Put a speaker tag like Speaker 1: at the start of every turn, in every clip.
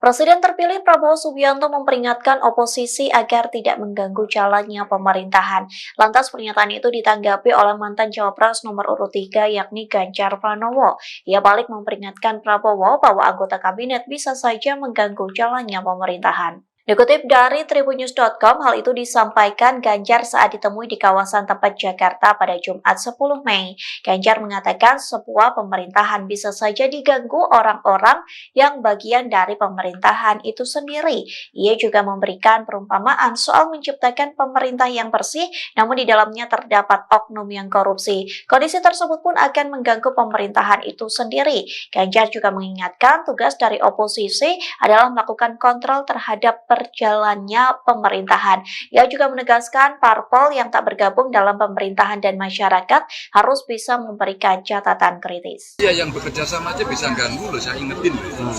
Speaker 1: Presiden terpilih Prabowo Subianto memperingatkan oposisi agar tidak mengganggu jalannya pemerintahan. Lantas pernyataan itu ditanggapi oleh mantan Cawapres nomor urut 3 yakni Ganjar Pranowo. Ia balik memperingatkan Prabowo bahwa anggota kabinet bisa saja mengganggu jalannya pemerintahan. Dikutip dari tribunnews.com, hal itu disampaikan Ganjar saat ditemui di kawasan Tebet, Jakarta pada Jumat 10 Mei. Ganjar mengatakan sebuah pemerintahan bisa saja diganggu orang-orang yang bagian dari pemerintahan itu sendiri. Ia juga memberikan perumpamaan soal menciptakan pemerintah yang bersih, namun di dalamnya terdapat oknum yang korupsi. Kondisi tersebut pun akan mengganggu pemerintahan itu sendiri. Ganjar juga mengingatkan tugas dari oposisi adalah melakukan kontrol terhadap perjalannya pemerintahan. Ia juga menegaskan parpol yang tak bergabung dalam pemerintahan dan masyarakat harus bisa memberikan catatan kritis.
Speaker 2: Ya, yang bekerja sama aja bisa ganggu loh, saya ingetin loh.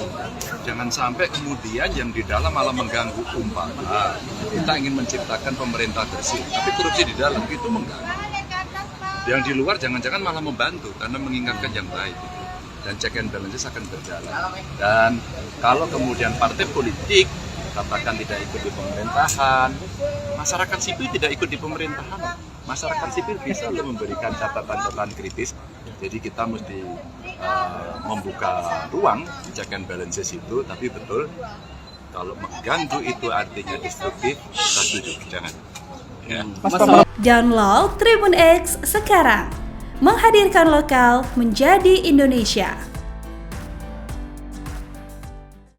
Speaker 2: Jangan sampai kemudian yang di dalam malah mengganggu. Umpama kita ingin menciptakan pemerintah bersih, tapi korupsi di dalam itu mengganggu. Yang di luar jangan-jangan malah membantu karena mengingatkan yang baik. Dan check and balances akan berjalan. Dan kalau kemudian partai politik katakan tidak ikut di pemerintahan, masyarakat sipil tidak ikut di pemerintahan. Masyarakat sipil bisa memberikan catatan-catatan kritis. Jadi kita mesti membuka ruang check and balances itu, tapi betul kalau mengganggu itu artinya destruktif, kita setuju, jangan. Ya.
Speaker 3: Download Tribun X sekarang, menghadirkan lokal menjadi Indonesia.